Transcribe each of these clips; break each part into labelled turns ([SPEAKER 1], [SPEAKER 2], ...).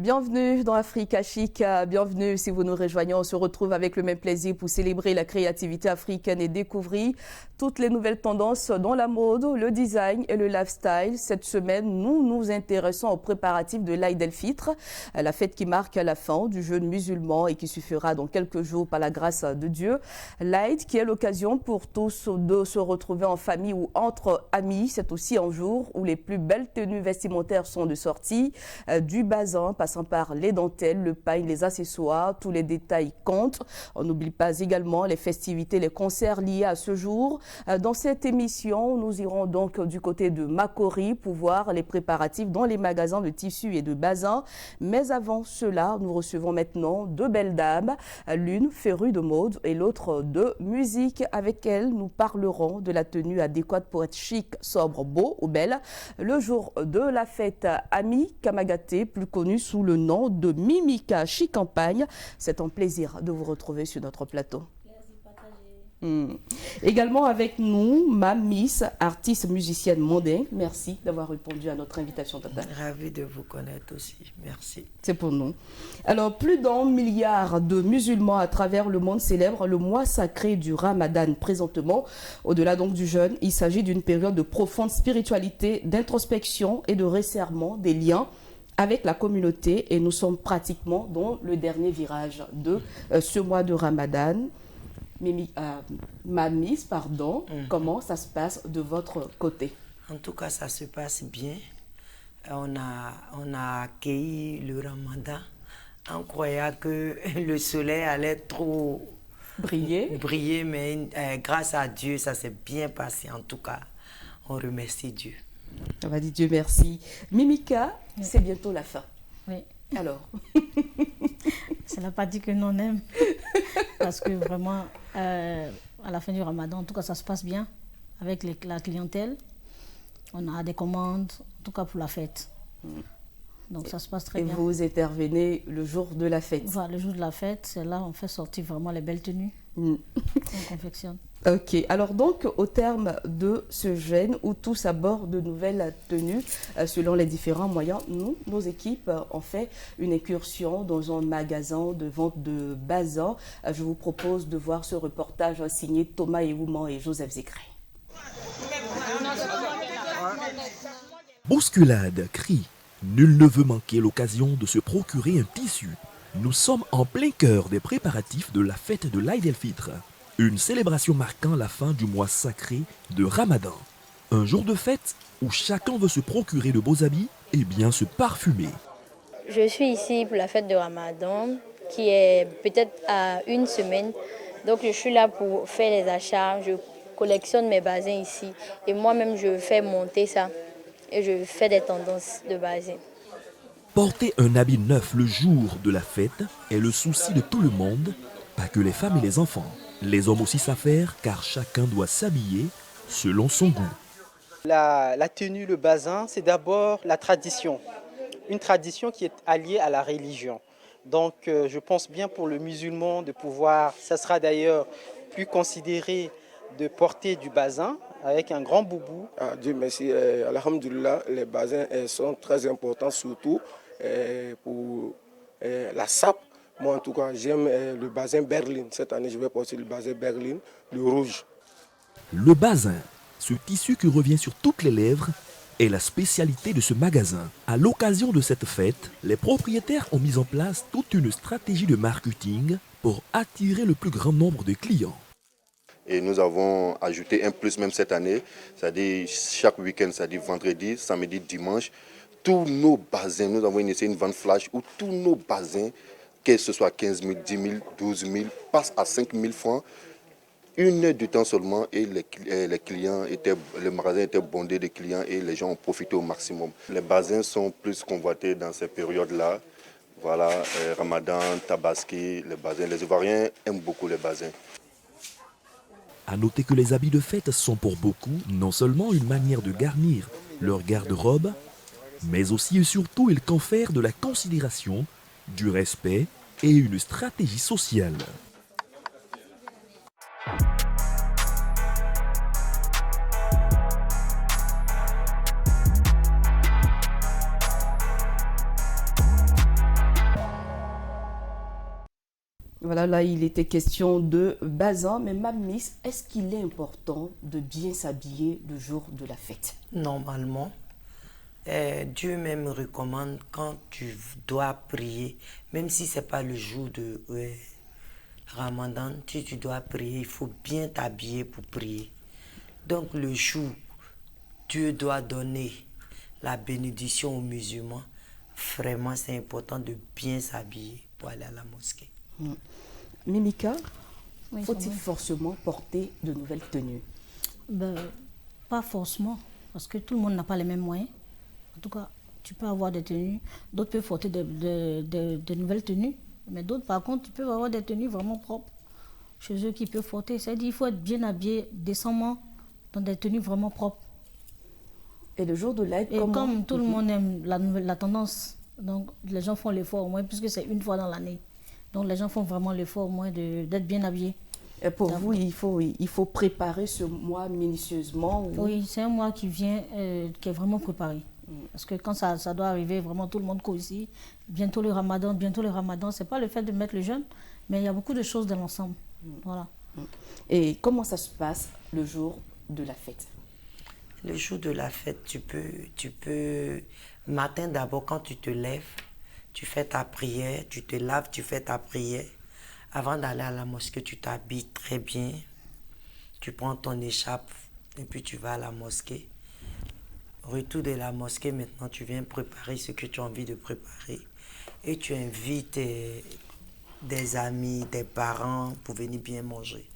[SPEAKER 1] Bienvenue dans Africa Chic, bienvenue si vous nous rejoignez. On se retrouve avec le même plaisir pour célébrer la créativité africaine et découvrir toutes les nouvelles tendances dans la mode, le design et le lifestyle. Cette semaine, nous nous intéressons aux préparatifs de l'Aïd el-Fitr, la fête qui marque la fin du jeûne musulman et qui suffira dans quelques jours par la grâce de Dieu. L'Aïd qui est l'occasion pour tous de se retrouver en famille ou entre amis. C'est aussi un jour où les plus belles tenues vestimentaires sont de sortie, du bazin, passant par les dentelles, le paille, les accessoires, tous les détails comptent. On n'oublie pas également les festivités, les concerts liés à ce jour. Dans cette émission, nous irons donc du côté de Makori pour voir les préparatifs dans les magasins de tissus et de bazin. Mais avant cela, nous recevons maintenant deux belles dames, l'une férue de mode et l'autre de musique. Avec elles, nous parlerons de la tenue adéquate pour être chic, sobre, beau ou belle. Le jour de la fête, Ami Kamagaté, plus connue sous le nom de Mimika Chicampagne. C'est un plaisir de vous retrouver sur notre plateau. Également avec nous, ma Miss, artiste musicienne mondaine. Merci d'avoir répondu à notre invitation, Tata.
[SPEAKER 2] Ravi de vous connaître aussi. Merci.
[SPEAKER 1] C'est pour nous. Alors, plus d'1 milliard de musulmans à travers le monde célèbrent le mois sacré du Ramadan présentement. Au-delà donc du jeûne, il s'agit d'une période de profonde spiritualité, d'introspection et de resserrement des liens avec la communauté. Et nous sommes pratiquement dans le dernier virage de ce mois de Ramadan. Ma Miss, pardon, comment ça se passe de votre côté?
[SPEAKER 2] En tout cas, ça se passe bien. On a accueilli le Ramadan en croyant que le soleil allait trop briller, mais grâce à Dieu, ça s'est bien passé. En tout cas, on remercie Dieu.
[SPEAKER 1] On va dire Dieu merci. Mimika, oui. C'est bientôt la fin.
[SPEAKER 3] Oui.
[SPEAKER 1] Alors
[SPEAKER 3] ça n'a pas dit que non, on aime. Parce que vraiment, à la fin du Ramadan, en tout cas, ça se passe bien avec la clientèle. On a des commandes, en tout cas pour la fête. Donc ça se passe très bien.
[SPEAKER 1] Et vous intervenez le jour de la fête?
[SPEAKER 3] Voilà, le jour de la fête, c'est là on fait sortir vraiment les belles tenues. On confectionne.
[SPEAKER 1] Ok, alors donc au terme de ce jeûne où tous abordent de nouvelles tenues selon les différents moyens, nous, nos équipes, ont fait une incursion dans un magasin de vente de bazin. Je vous propose de voir ce reportage signé Thomas Eouman et Joseph Zécré.
[SPEAKER 4] Bousculade, cris, nul ne veut manquer l'occasion de se procurer un tissu. Nous sommes en plein cœur des préparatifs de la fête de l'Aïd el-Fitr. Une célébration marquant la fin du mois sacré de Ramadan. Un jour de fête où chacun veut se procurer de beaux habits et bien se parfumer.
[SPEAKER 5] Je suis ici pour la fête de Ramadan qui est peut-être à une semaine. Donc je suis là pour faire les achats. Je collectionne mes bazins ici. Et moi-même je fais monter ça. Et je fais des tendances de bazin.
[SPEAKER 4] Porter un habit neuf le jour de la fête est le souci de tout le monde, pas que les femmes et les enfants. Les hommes aussi savent faire car chacun doit s'habiller selon son goût.
[SPEAKER 6] La tenue, le bazin, c'est d'abord la tradition. Une tradition qui est alliée à la religion. Donc je pense bien pour le musulman de pouvoir, ça sera d'ailleurs plus considéré de porter du bazin avec un grand boubou.
[SPEAKER 7] Dieu merci, alhamdoulilah, les bazins sont très importants surtout pour la sape. Moi, en tout cas, j'aime le bazin Berlin. Cette année, je vais porter le bazin Berlin, le rouge.
[SPEAKER 4] Le bazin, ce tissu qui revient sur toutes les lèvres, est la spécialité de ce magasin. À l'occasion de cette fête, les propriétaires ont mis en place toute une stratégie de marketing pour attirer le plus grand nombre de clients.
[SPEAKER 8] Et nous avons ajouté un plus même cette année, c'est-à-dire chaque week-end, c'est-à-dire vendredi, samedi, dimanche, tous nos bazins, nous avons initié une vente flash où tous nos bazins, que ce soit 15 000, 10 000, 12 000, passe à 5 000 francs. Une heure de temps seulement et le magasin était bondé de clients et les gens ont profité au maximum. Les bazins sont plus convoités dans ces périodes-là. Voilà, Ramadan, Tabaski, les bazins. Les Ivoiriens aiment beaucoup les bazins.
[SPEAKER 4] À noter que les habits de fête sont pour beaucoup non seulement une manière de garnir leur garde-robe, mais aussi et surtout ils confèrent de la considération, du respect et une stratégie sociale.
[SPEAKER 1] Voilà, là, il était question de bazin. Mais Mme Miss, est-ce qu'il est important de bien s'habiller le jour de la fête?
[SPEAKER 2] Normalement, Dieu même recommande quand tu dois prier, même si ce n'est pas le jour de Ramadan, si tu dois prier, il faut bien t'habiller pour prier. Donc le jour, Dieu doit donner la bénédiction aux musulmans. Vraiment, c'est important de bien s'habiller pour aller à la mosquée.
[SPEAKER 1] Mimika,
[SPEAKER 3] Oui,
[SPEAKER 1] faut-il
[SPEAKER 3] ça va.
[SPEAKER 1] forcément porter de nouvelles tenues?
[SPEAKER 3] Ben, pas forcément, parce que tout le monde n'a pas les mêmes moyens. En tout cas, tu peux avoir des tenues, d'autres peuvent porter de nouvelles tenues, mais d'autres, par contre, tu peux avoir des tenues vraiment propres chez eux qui peuvent porter. C'est-à-dire qu'il faut être bien habillé décemment dans des tenues vraiment propres.
[SPEAKER 1] Et le jour de l'Aïd,
[SPEAKER 3] Et comme tout le monde aime la tendance, donc les gens font l'effort au moins, puisque c'est une fois dans l'année. Donc les gens font vraiment l'effort au moins d'être bien habillés.
[SPEAKER 1] Et pour vous, il faut préparer ce mois minutieusement
[SPEAKER 3] Oui, c'est un mois qui vient, qui est vraiment préparé. Parce que quand ça doit arriver, vraiment tout le monde court ici. Bientôt le ramadan, ce n'est pas le fait de mettre le jeûne, mais il y a beaucoup de choses dans l'ensemble. Voilà.
[SPEAKER 1] Et comment ça se passe le jour de la fête?
[SPEAKER 2] Le jour de la fête, tu peux, matin d'abord, quand tu te lèves, tu fais ta prière, tu te laves, tu fais ta prière. Avant d'aller à la mosquée, tu t'habilles très bien. Tu prends ton écharpe et puis tu vas à la mosquée. Retour de la mosquée, maintenant tu viens préparer ce que tu as envie de préparer. Et tu invites des amis, des parents pour venir bien manger.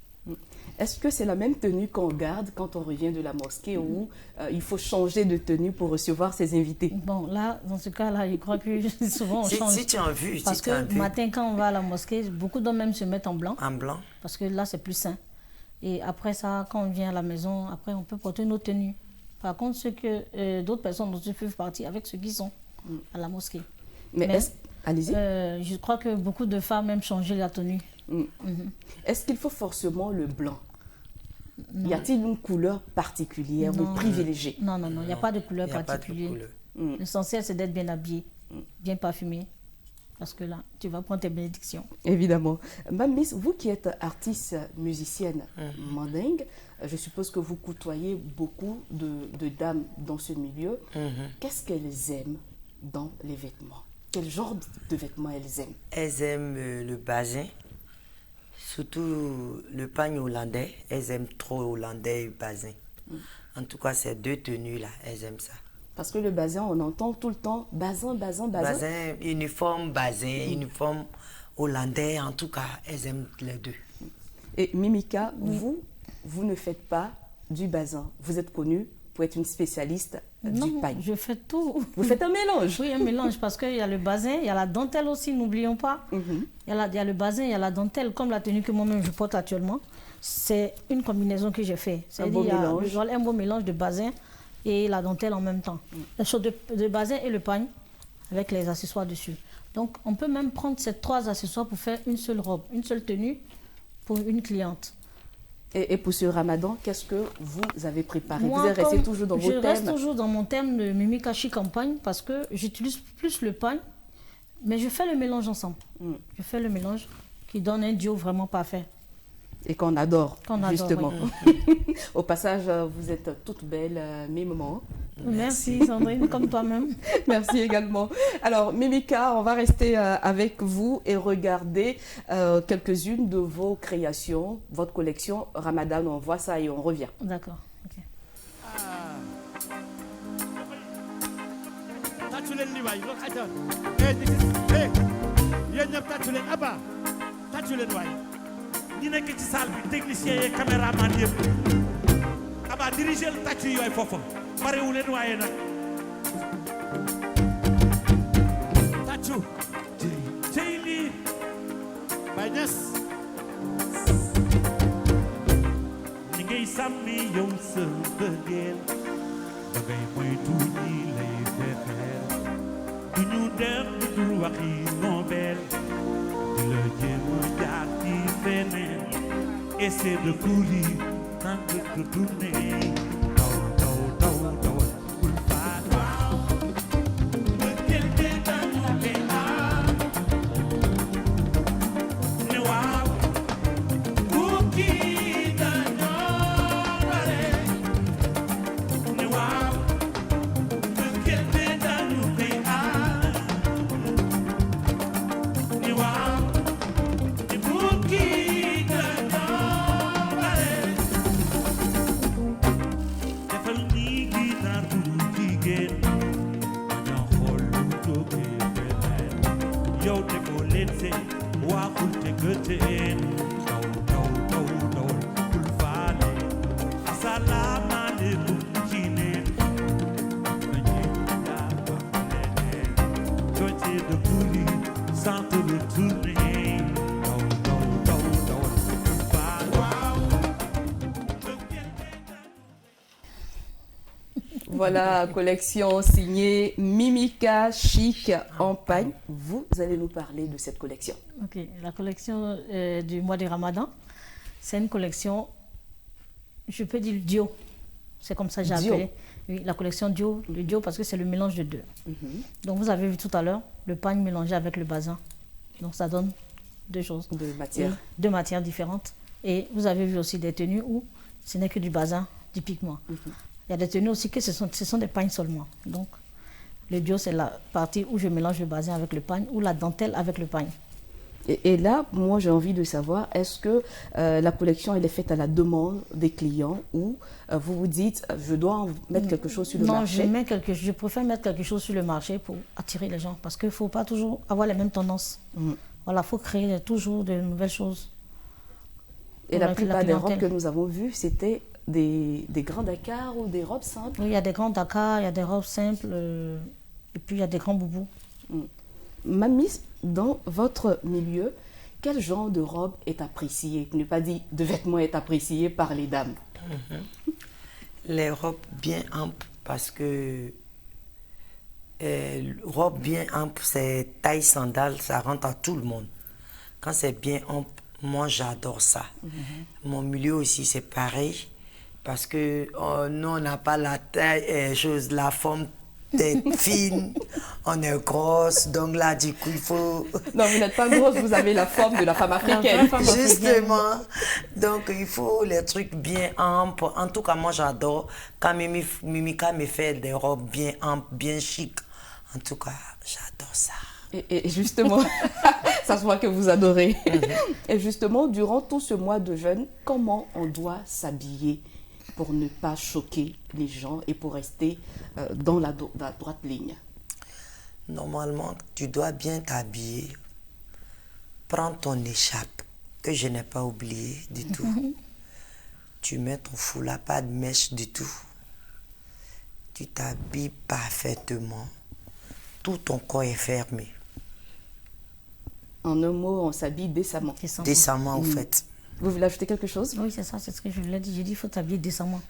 [SPEAKER 1] Est-ce que c'est la même tenue qu'on garde quand on revient de la mosquée ou il faut changer de tenue pour recevoir ses invités?
[SPEAKER 3] Bon, là, dans ce cas-là, je crois que souvent on change.
[SPEAKER 2] Si tu as vu,
[SPEAKER 3] parce que le matin, quand on va à la mosquée, beaucoup d'hommes même se mettent en blanc.
[SPEAKER 2] En blanc.
[SPEAKER 3] Parce que là, c'est plus sain. Et après ça, quand on vient à la maison, après, on peut porter nos tenues. Par contre, ce que d'autres personnes aussi peuvent partir avec ceux qui sont à la mosquée.
[SPEAKER 1] Mais allez-y.
[SPEAKER 3] Je crois que beaucoup de femmes aiment changer la tenue.
[SPEAKER 1] Est-ce qu'il faut forcément le blanc?
[SPEAKER 3] Non.
[SPEAKER 1] Y a-t-il une couleur particulière ou privilégiée?
[SPEAKER 3] Non, il n'y a pas de couleur particulière. L'essentiel, c'est d'être bien habillé, bien parfumé. Parce que là, tu vas prendre tes bénédictions.
[SPEAKER 1] Évidemment. Mme Miss, vous qui êtes artiste musicienne mandingue, je suppose que vous côtoyez beaucoup de dames dans ce milieu. Qu'est-ce qu'elles aiment dans les vêtements? Quel genre de vêtements elles aiment?
[SPEAKER 2] Elles aiment le bazin, surtout le pagne hollandais. Elles aiment trop hollandais et bazin. En tout cas, ces deux tenues-là, elles aiment ça.
[SPEAKER 1] Parce que le bazin, on entend tout le temps bazin.
[SPEAKER 2] Bazin, uniforme bazin, uniforme hollandais, en tout cas, elles aiment les deux.
[SPEAKER 1] Et Mimika, vous ne faites pas du bazin. Vous êtes connue pour être une spécialiste du pagne.
[SPEAKER 3] Je fais tout.
[SPEAKER 1] Vous faites un mélange?
[SPEAKER 3] Oui, un mélange, parce qu'il y a le bazin, il y a la dentelle aussi, n'oublions pas. Il y a le bazin, il y a la dentelle, comme la tenue que moi-même je porte actuellement. C'est une combinaison que j'ai fait.
[SPEAKER 1] Un beau mélange.
[SPEAKER 3] Un beau mélange de bazin et la dentelle en même temps. La chose de bazin et le pagne avec les accessoires dessus. Donc, on peut même prendre ces trois accessoires pour faire une seule robe, une seule tenue pour une cliente.
[SPEAKER 1] Et pour ce ramadan, qu'est-ce que vous avez préparé? Moi, vous êtes resté toujours dans vos thèmes?
[SPEAKER 3] Je reste toujours dans mon thème de Mimika Chic campagne parce que j'utilise plus le pagne, mais je fais le mélange ensemble. Je fais le mélange qui donne un duo vraiment parfait.
[SPEAKER 1] Et qu'on adore, justement.
[SPEAKER 3] Oui.
[SPEAKER 1] Au passage, vous êtes toute belle, mes mamans.
[SPEAKER 3] Merci Sandrine, comme toi-même.
[SPEAKER 1] Merci également. Alors, Mimika, on va rester avec vous et regarder quelques-unes de vos créations, votre collection Ramadan. On voit ça et on revient.
[SPEAKER 3] D'accord. Okay.
[SPEAKER 9] ñi nekk ci salle bi technicien et caméraman yëpp aba diriger le tàccu yooyu foofu barewu leen waaye nag tàccu cey lii Baye Niass ñi ngay sàmmi yow sa bëggeel da ngay moytu ñi lay fexeel du ñu dem du dul waxi nobel di la jéem a jaar ci feneen essaie de courir tant que de tourner daw bul faat bëggeel te dañu koy aar ne waaw
[SPEAKER 1] Voilà, collection signée Mimika Chic en pagne. Vous allez nous parler de cette collection.
[SPEAKER 3] Ok, la collection du mois de Ramadan, c'est une collection, je peux dire duo. C'est comme ça que j'ai appelé. Oui, la collection duo, le duo parce que c'est le mélange de deux. Donc vous avez vu tout à l'heure, le pagne mélangé avec le bazin. Donc ça donne deux choses.
[SPEAKER 1] Deux matières.
[SPEAKER 3] Oui, deux matières différentes. Et vous avez vu aussi des tenues où ce n'est que du bazin, typiquement. Il y a des tenues aussi que ce sont des pagnes seulement. Donc, le duo, c'est la partie où je mélange le bazin avec le pagne ou la dentelle avec le pagne.
[SPEAKER 1] Et là, moi, j'ai envie de savoir, est-ce que la collection, elle est faite à la demande des clients ou vous vous dites, je dois mettre quelque chose sur le marché?
[SPEAKER 3] Non, je préfère mettre quelque chose sur le marché pour attirer les gens parce qu'il ne faut pas toujours avoir les mêmes tendances. Voilà, il faut créer toujours de nouvelles choses.
[SPEAKER 1] Et la plupart des robes que nous avons vues, c'était des grands Dakar ou des robes simples?
[SPEAKER 3] Oui, il y a des grands Dakar, il y a des robes simples et puis il y a des grands boubous.
[SPEAKER 1] Mamie, dans votre milieu, quel genre de robe est apprécié, pour ne pas dire de vêtements est apprécié par les dames?
[SPEAKER 2] Les robes bien amples parce que robe bien ample, c'est taille sandale, ça rentre à tout le monde. Quand c'est bien ample, moi j'adore ça. Mon milieu aussi c'est pareil. Parce que nous, on n'a pas la taille, la forme fine, on est grosse, donc là, du coup, il faut...
[SPEAKER 1] Non, vous n'êtes pas grosse, vous avez la forme de la femme africaine.
[SPEAKER 2] Justement, donc il faut les trucs bien amples. En tout cas, moi, j'adore quand Mimika me fait des robes bien amples, bien chic. En tout cas, j'adore ça.
[SPEAKER 1] Et justement, ça se voit que vous adorez. Et justement, durant tout ce mois de jeûne, comment on doit s'habiller pour ne pas choquer les gens et pour rester dans la droite ligne?
[SPEAKER 2] Normalement, tu dois bien t'habiller. Prends ton écharpe, que je n'ai pas oublié du tout. Tu mets ton foulard, pas de mèche du tout. Tu t'habilles parfaitement. Tout ton corps est fermé.
[SPEAKER 1] En un mot, on s'habille décemment.
[SPEAKER 2] Décemment, en fait.
[SPEAKER 1] Vous voulez ajouter quelque chose?
[SPEAKER 3] Oui, c'est ça, c'est ce que je voulais dire. J'ai dit qu'il faut t'habiller décemment.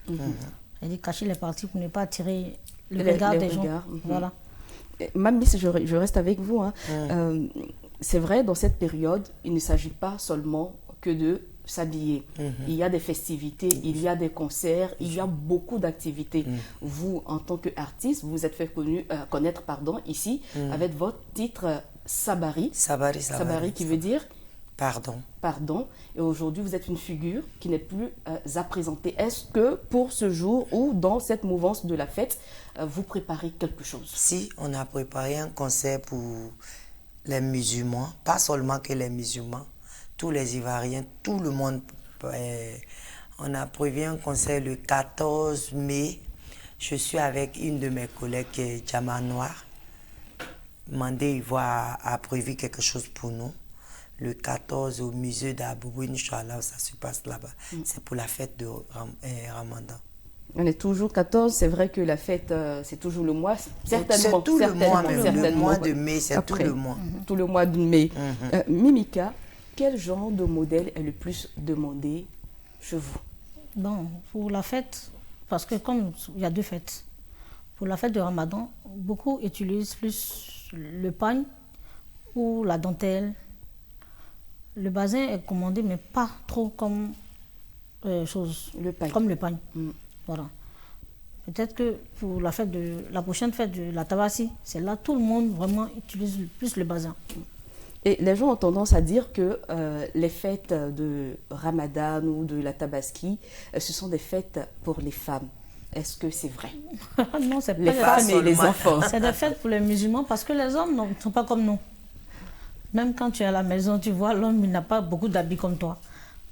[SPEAKER 3] J'ai dit cacher les parties pour ne pas attirer le regard des gens. Voilà.
[SPEAKER 1] Mamie, je reste avec vous. Hein. C'est vrai, dans cette période, il ne s'agit pas seulement que de s'habiller. Il y a des festivités, il y a des concerts, il y a beaucoup d'activités. Vous, en tant qu'artiste, vous vous êtes fait connaître ici avec votre titre Sabari. Sabari qui veut dire Pardon. Et aujourd'hui, vous êtes une figure qui n'est plus à présenter. Est-ce que pour ce jour ou dans cette mouvance de la fête, vous préparez quelque chose?
[SPEAKER 2] Si, on a préparé un concert pour les musulmans, pas seulement que les musulmans, tous les Ivoiriens, tout le monde. On a prévu un concert le 14 mai. Je suis avec une de mes collègues qui est Diamant Noir. Mandé Ivoire a prévu quelque chose pour nous. Le 14 au musée d'Aboubou, Inch'Allah, ça se passe là-bas. C'est pour la fête de Ramadan.
[SPEAKER 1] On est toujours 14, c'est vrai que la fête, c'est toujours le mois, certainement.
[SPEAKER 2] C'est tout le mois, même le mois de mai, c'est tout le mois.
[SPEAKER 1] Tout le mois de mai. Mimika, quel genre de modèle est le plus demandé chez vous?
[SPEAKER 3] Bon, pour la fête, parce que comme il y a deux fêtes, pour la fête de Ramadan, beaucoup utilisent plus le pagne ou la dentelle. Le bazin est commandé, mais pas trop comme comme le pagne. Voilà. Peut-être que pour la prochaine fête de la Tabaski, c'est là tout le monde vraiment utilise plus le bazin.
[SPEAKER 1] Et les gens ont tendance à dire que les fêtes de Ramadan ou de la Tabaski, ce sont des fêtes pour les femmes. Est-ce que c'est vrai?
[SPEAKER 3] Non, c'est pas
[SPEAKER 1] les femmes et les enfants.
[SPEAKER 3] C'est des fêtes pour les musulmans parce que les hommes ne sont pas comme nous. Même quand tu es à la maison, tu vois, l'homme, il n'a pas beaucoup d'habits comme toi.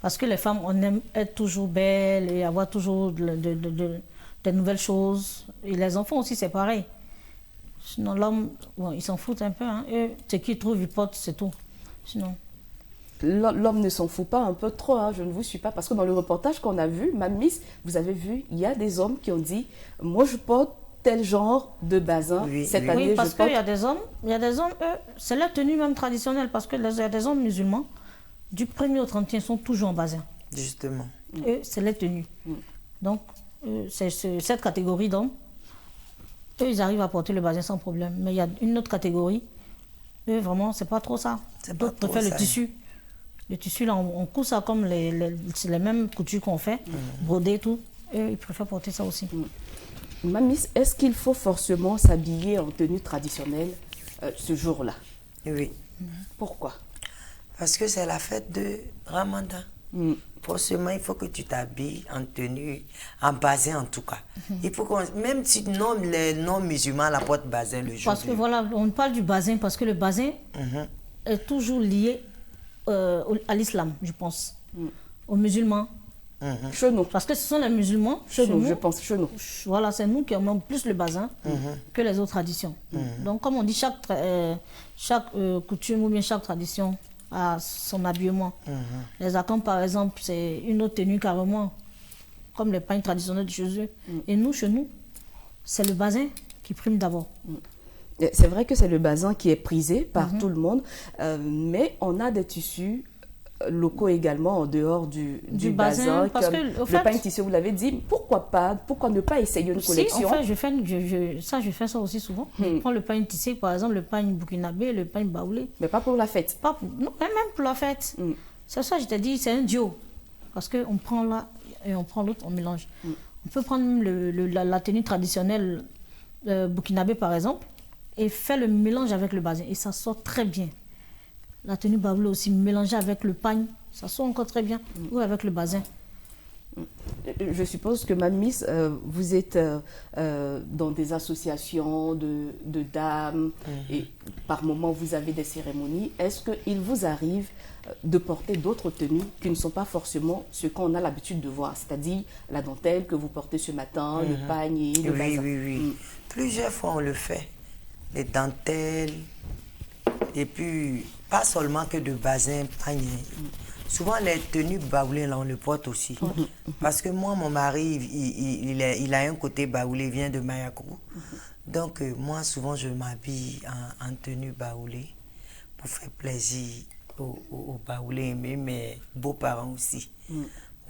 [SPEAKER 3] Parce que les femmes, on aime être toujours belles et avoir toujours de nouvelles choses. Et les enfants aussi, c'est pareil. Sinon, l'homme, bon, ils s'en foutent un peu. Hein. Eux, ce qu'ils trouvent, ils portent, c'est tout. Sinon...
[SPEAKER 1] l'homme ne s'en fout pas un peu trop, hein, je ne vous suis pas, parce que dans le reportage qu'on a vu, Mme Miss, vous avez vu, il y a des hommes qui ont dit, moi je porte tel genre de bazin cette année.
[SPEAKER 3] Oui, parce qu'il y a des hommes, eux, c'est leur tenue même traditionnelle, parce qu'il y a des hommes musulmans, du 1er au 31 sont toujours en bazin.
[SPEAKER 2] Justement.
[SPEAKER 3] Eux, c'est leur tenue. Donc, c'est cette catégorie d'hommes, eux, ils arrivent à porter le bazin sans problème. Mais il y a une autre catégorie, eux, vraiment, c'est pas trop ça. D'autres préfèrent le tissu. Le tissu, là, on coud ça comme c'est les mêmes coutures qu'on fait, brodé, tout. Eux, ils préfèrent porter ça aussi.
[SPEAKER 1] Mme Miss, est-ce qu'il faut forcément s'habiller en tenue traditionnelle ce jour-là?
[SPEAKER 2] Oui.
[SPEAKER 1] Pourquoi?
[SPEAKER 2] Parce que c'est la fête de Ramadan. Forcément, il faut que tu t'habilles en tenue, en bazin en tout cas. Il faut même si les non-musulmans la portent bazin le jour.
[SPEAKER 3] Parce que voilà, on parle du bazin parce que le bazin est toujours lié à l'islam, je pense, aux musulmans.
[SPEAKER 1] Chez nous.
[SPEAKER 3] Parce que ce sont les musulmans,
[SPEAKER 1] chez nous, je pense, chez nous.
[SPEAKER 3] Voilà, c'est nous qui aimons plus le bazin que les autres traditions. Donc, comme on dit, chaque coutume ou bien chaque tradition a son habillement. Les Akans, par exemple, c'est une autre tenue carrément, comme les pagnes traditionnelles de chez eux. Et nous, chez nous, c'est le bazin qui prime d'abord.
[SPEAKER 1] C'est vrai que c'est le bazin qui est prisé par tout le monde, mais on a des tissus locaux également en dehors du bazin,
[SPEAKER 3] parce que,
[SPEAKER 1] le pain tissé, vous l'avez dit, pourquoi ne pas essayer une collection?
[SPEAKER 3] Si, en fait, je fais ça aussi souvent. Je prends le pain tissé, par exemple, le pain burkinabé, le pain baoulé.
[SPEAKER 1] Mais pas pour la fête?
[SPEAKER 3] Non, même pour la fête. C'est ça, je t'ai dit, c'est un duo. Parce qu'on prend là et on prend l'autre, on mélange. On peut prendre même la tenue traditionnelle burkinabé, par exemple, et faire le mélange avec le bazin. Et ça sort très bien. La tenue baoulé aussi, mélangée avec le pagne, ça sort encore très bien. Ou avec le bazin.
[SPEAKER 1] Je suppose que Mme Miss, vous êtes dans des associations de dames et par moment vous avez des cérémonies. Est-ce qu'il vous arrive de porter d'autres tenues qui ne sont pas forcément ce qu'on a l'habitude de voir, c'est-à-dire la dentelle que vous portez ce matin, le pagne et le bazin?
[SPEAKER 2] Oui. Plusieurs fois on le fait. Les dentelles et puis pas seulement que de bazin, pagne. Souvent, les tenues baoulées, là, on le porte aussi. Parce que moi, mon mari, il a un côté baoulé, il vient de Mayakourou. Donc, moi, souvent, je m'habille en tenue baoulée pour faire plaisir aux baoulés, mais mes beaux-parents aussi.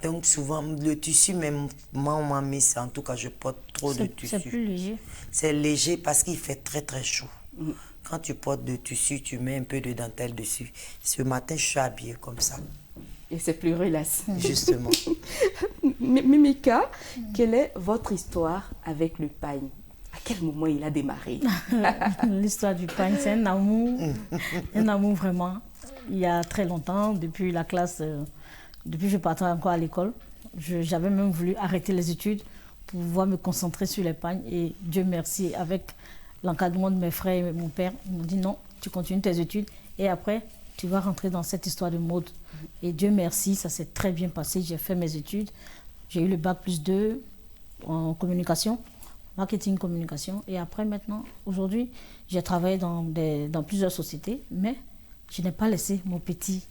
[SPEAKER 2] Donc, souvent, le tissu, même moi, on m'a mis ça. En tout cas, je porte trop de tissu.
[SPEAKER 3] C'est plus léger.
[SPEAKER 2] C'est léger parce qu'il fait très, très chaud. Quand tu portes de tissu, tu mets un peu de dentelle dessus. Ce matin, je suis habillée comme ça.
[SPEAKER 1] Et c'est plus relax.
[SPEAKER 2] Justement.
[SPEAKER 1] Mimika, quelle est votre histoire avec le pagne? À quel moment il a démarré?
[SPEAKER 3] L'histoire du pagne, c'est un amour vraiment. Il y a très longtemps, depuis la classe, depuis que je partais encore à l'école, j'avais même voulu arrêter les études pour pouvoir me concentrer sur les pagnes. Et Dieu merci, avec l'encadrement de mes frères et mon père, ils m'ont dit non, tu continues tes études et après, tu vas rentrer dans cette histoire de mode. Et Dieu merci, ça s'est très bien passé. J'ai fait mes études. J'ai eu le bac +2 en communication, marketing communication. Et après, maintenant, aujourd'hui, j'ai travaillé dans plusieurs sociétés, mais je n'ai pas laissé mon petit.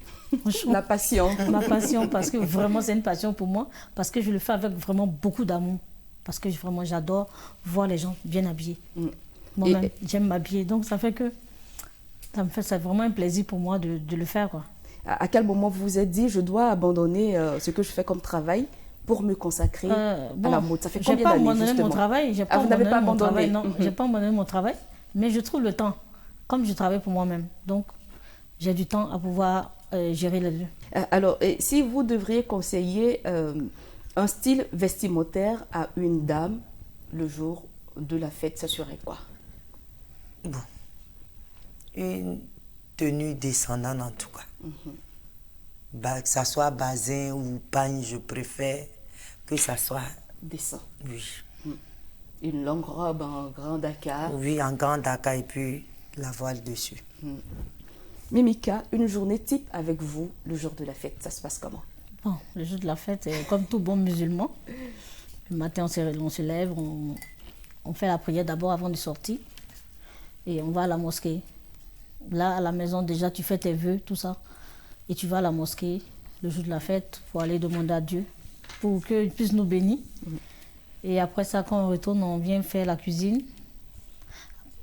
[SPEAKER 1] La passion.
[SPEAKER 3] Ma passion, parce que vraiment, c'est une passion pour moi, parce que je le fais avec vraiment beaucoup d'amour. Parce que vraiment, j'adore voir les gens bien habillés. Moi-même, j'aime m'habiller. Donc, ça fait que c'est vraiment un plaisir pour moi de le faire, quoi.
[SPEAKER 1] À quel moment vous vous êtes dit, je dois abandonner ce que je fais comme travail pour me consacrer à la mode? Ça fait combien d'années, justement?
[SPEAKER 3] Vous n'avez pas abandonné? Non, je n'ai pas abandonné mon travail, mais je trouve le temps. Comme je travaille pour moi-même, donc j'ai du temps à pouvoir gérer les deux.
[SPEAKER 1] Alors, si vous devriez conseiller un style vestimentaire à une dame le jour de la fête, ça serait quoi?
[SPEAKER 2] Bon, une tenue descendante en tout cas. Que ça soit bazin ou pagne, je préfère que ça soit
[SPEAKER 1] décent.
[SPEAKER 2] Oui.
[SPEAKER 1] Une longue robe en grand Dakar.
[SPEAKER 2] Oui, en grand Dakar et puis la voile dessus.
[SPEAKER 1] Mimika, une journée type avec vous le jour de la fête, ça se passe comment?
[SPEAKER 3] Bon, le jour de la fête, comme tout bon musulman, le matin on se lève, on fait la prière d'abord avant de sortir et on va à la mosquée. Là, à la maison, déjà, tu fais tes vœux, tout ça. et tu vas à la mosquée le jour de la fête pour aller demander à Dieu pour qu'il puisse nous bénir. Et après ça, quand on retourne, on vient faire la cuisine.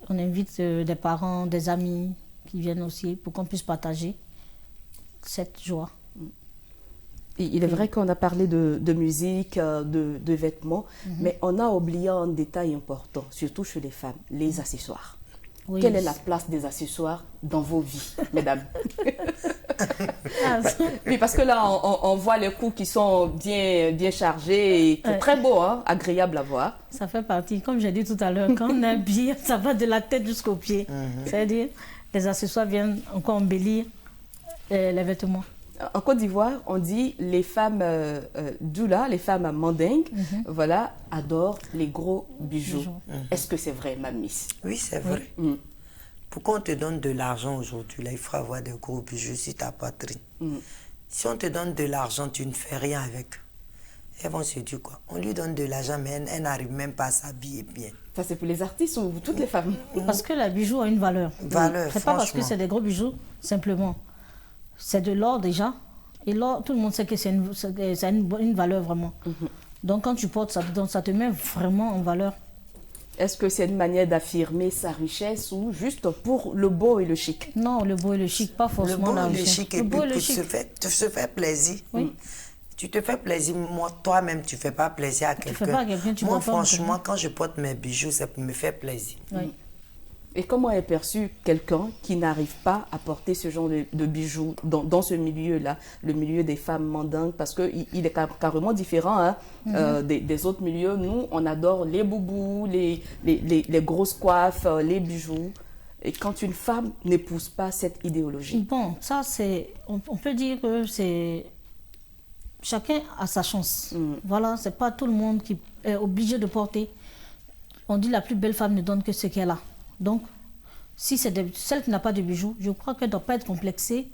[SPEAKER 3] On invite des parents, des amis qui viennent aussi pour qu'on puisse partager cette joie.
[SPEAKER 1] Il est vrai qu'on a parlé de musique, de vêtements, mais on a oublié un détail important, surtout chez les femmes, les accessoires. Oui. Quelle est la place des accessoires dans vos vies, mesdames? Oui, parce que là, on voit les coups qui sont bien chargés et très beau, hein, agréable à voir.
[SPEAKER 3] Ça fait partie, comme j'ai dit tout à l'heure, quand on habille, ça va de la tête jusqu'aux pieds. C'est-à-dire, les accessoires viennent encore embellir les vêtements.
[SPEAKER 1] En Côte d'Ivoire, on dit les femmes doula, les femmes mandingues, voilà, adorent les gros bijoux. Est-ce que c'est vrai, ma miss?
[SPEAKER 2] Oui, c'est vrai. Pourquoi on te donne de l'argent aujourd'hui? Là, il faut avoir des gros bijoux sur ta poitrine. Si on te donne de l'argent, tu ne fais rien avec. Elles vont se dire quoi? On lui donne de l'argent, mais elle n'arrive même pas à s'habiller bien.
[SPEAKER 1] Ça, c'est pour les artistes ou toutes les femmes?
[SPEAKER 3] Parce que les bijoux ont une valeur. C'est pas parce que c'est des gros bijoux, simplement. C'est de l'or déjà. Et l'or, tout le monde sait que c'est une valeur vraiment. Donc quand tu portes ça, ça te met vraiment en valeur.
[SPEAKER 1] Est-ce que c'est une manière d'affirmer sa richesse ou juste pour le beau et le chic?
[SPEAKER 3] Non, le beau et le chic, pas forcément la richesse.
[SPEAKER 2] Le beau et le chic, et puis pour se faire plaisir. Oui. Tu te fais plaisir, moi, toi-même, tu ne fais pas plaisir à quelqu'un. Moi, franchement, quand je porte mes bijoux, c'est pour me faire plaisir.
[SPEAKER 3] Oui.
[SPEAKER 1] Et comment est perçu quelqu'un qui n'arrive pas à porter ce genre de bijoux dans ce milieu-là, le milieu des femmes mandingues, parce qu'il est carrément différent hein, des autres milieux. Nous, on adore les boubous, les grosses coiffes, les bijoux. Et quand une femme n'épouse pas cette idéologie?
[SPEAKER 3] Bon, ça, on peut dire que c'est... Chacun a sa chance. Voilà, c'est pas tout le monde qui est obligé de porter. On dit la plus belle femme ne donne que ce qu'elle a. Donc, si c'est celle qui n'a pas de bijoux, je crois qu'elle ne doit pas être complexée.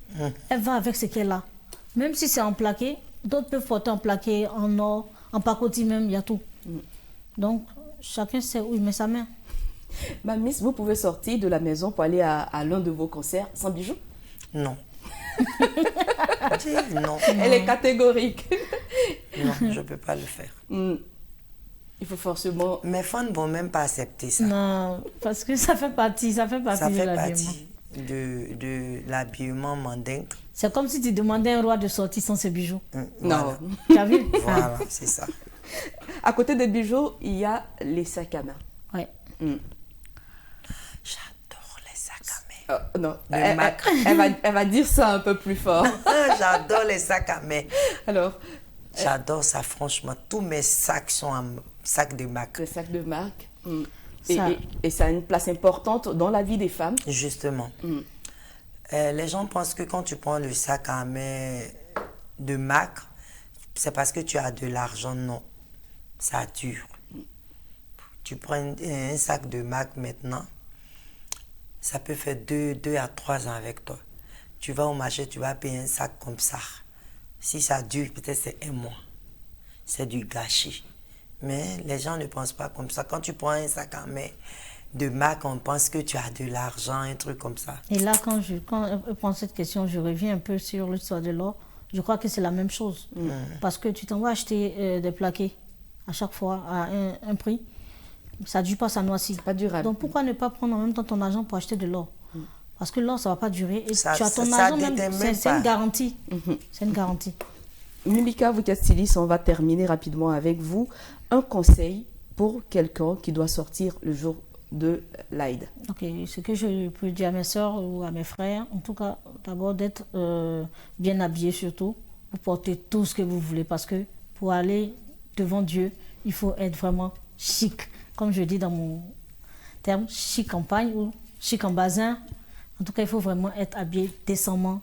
[SPEAKER 3] Elle va avec ce qu'elle a. Même si c'est en plaqué, d'autres peuvent porter en plaqué, en or, en pacotille même, il y a tout. Donc, chacun sait où il met sa main.
[SPEAKER 1] Ma miss, vous pouvez sortir de la maison pour aller à l'un de vos concerts sans bijoux?
[SPEAKER 2] Non. Non.
[SPEAKER 1] Elle est catégorique.
[SPEAKER 2] Non, je ne peux pas le faire.
[SPEAKER 1] Il faut forcément...
[SPEAKER 2] Mes fans ne vont même pas accepter ça.
[SPEAKER 3] Non, parce que ça fait partie de
[SPEAKER 2] l'habillement mandingue.
[SPEAKER 3] C'est comme si tu demandais à un roi de sortir sans ses bijoux.
[SPEAKER 1] Non.
[SPEAKER 3] Tu as vu?
[SPEAKER 2] Voilà, c'est ça.
[SPEAKER 1] À côté des bijoux, il y a les sacs à main.
[SPEAKER 3] Oui.
[SPEAKER 2] J'adore les sacs à main.
[SPEAKER 1] Non, elle va dire ça un peu plus fort.
[SPEAKER 2] J'adore les sacs à main.
[SPEAKER 1] Alors...
[SPEAKER 2] J'adore ça, franchement. Tous mes sacs sont en sacs de marque.
[SPEAKER 1] Les sacs de marque. Et ça a une place importante dans la vie des femmes.
[SPEAKER 2] Justement. Les gens pensent que quand tu prends le sac à main de marque, c'est parce que tu as de l'argent. Non. Ça dure. Tu prends un sac de marque maintenant, ça peut faire 2 à 3 ans avec toi. Tu vas au marché, tu vas payer un sac comme ça. Si ça dure, peut-être c'est 1 mois. C'est du gâchis. Mais les gens ne pensent pas comme ça. Quand tu prends un sac à main de marque, on pense que tu as de l'argent, un truc comme ça.
[SPEAKER 3] Et là, quand je prends cette question, je reviens un peu sur l'histoire de l'or. Je crois que c'est la même chose. Parce que tu t'en vas acheter des plaqués à chaque fois à un prix. Ça ne dure pas, ça noircit.
[SPEAKER 1] C'est pas durable.
[SPEAKER 3] Donc pourquoi ne pas prendre en même temps ton argent pour acheter de l'or? Parce que l'or, ça ne va pas durer. Et tu as ton argent même, c'est une garantie. C'est une garantie.
[SPEAKER 1] Mimika Vukastilis, on va terminer rapidement avec vous. Un conseil pour quelqu'un qui doit sortir le jour de l'Aïd.
[SPEAKER 3] Ok, ce que je peux dire à mes soeurs ou à mes frères, en tout cas, d'abord d'être bien habillé surtout, pour porter tout ce que vous voulez. Parce que pour aller devant Dieu, il faut être vraiment chic. Comme je dis dans mon terme, chic en pagne ou chic en bazin. En tout cas, il faut vraiment être habillé décemment,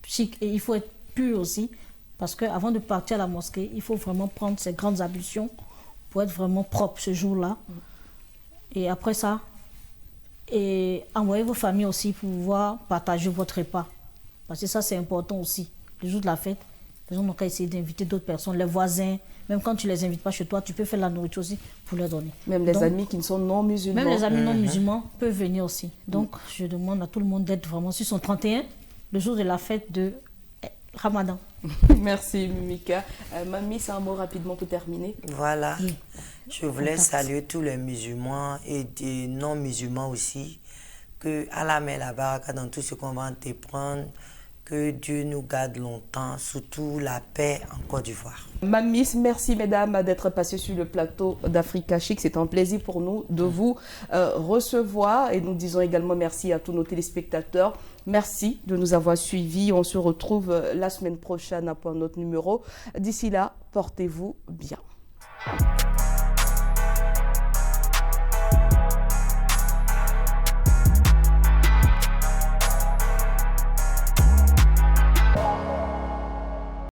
[SPEAKER 3] chic. Et il faut être pur aussi. Parce qu'avant de partir à la mosquée, il faut vraiment prendre ces grandes ablutions pour être vraiment propre ce jour-là. Et après ça, et envoyer vos familles aussi pour pouvoir partager votre repas. Parce que ça, c'est important aussi. Le jour de la fête, les gens n'ont qu'à essayer d'inviter d'autres personnes, les voisins. Même quand tu ne les invites pas chez toi, tu peux faire la nourriture aussi pour leur donner.
[SPEAKER 1] Même les amis qui ne sont non musulmans.
[SPEAKER 3] Même les amis non musulmans peuvent venir aussi. Donc, je demande à tout le monde d'être vraiment sur son 31, le jour de la fête de Ramadan.
[SPEAKER 1] Merci Mimika. Mamie, c'est un mot rapidement pour terminer.
[SPEAKER 2] Voilà. Je voulais saluer tous les musulmans et des non-musulmans aussi. Que Allah met la baraka dans tout ce qu'on va entreprendre. Que Dieu nous garde longtemps, surtout la paix en Côte d'Ivoire.
[SPEAKER 1] Mamis, merci mesdames d'être passées sur le plateau d'Africa Chic. C'est un plaisir pour nous de vous recevoir. Et nous disons également merci à tous nos téléspectateurs. Merci de nous avoir suivis. On se retrouve la semaine prochaine pour un autre numéro. D'ici là, portez-vous bien.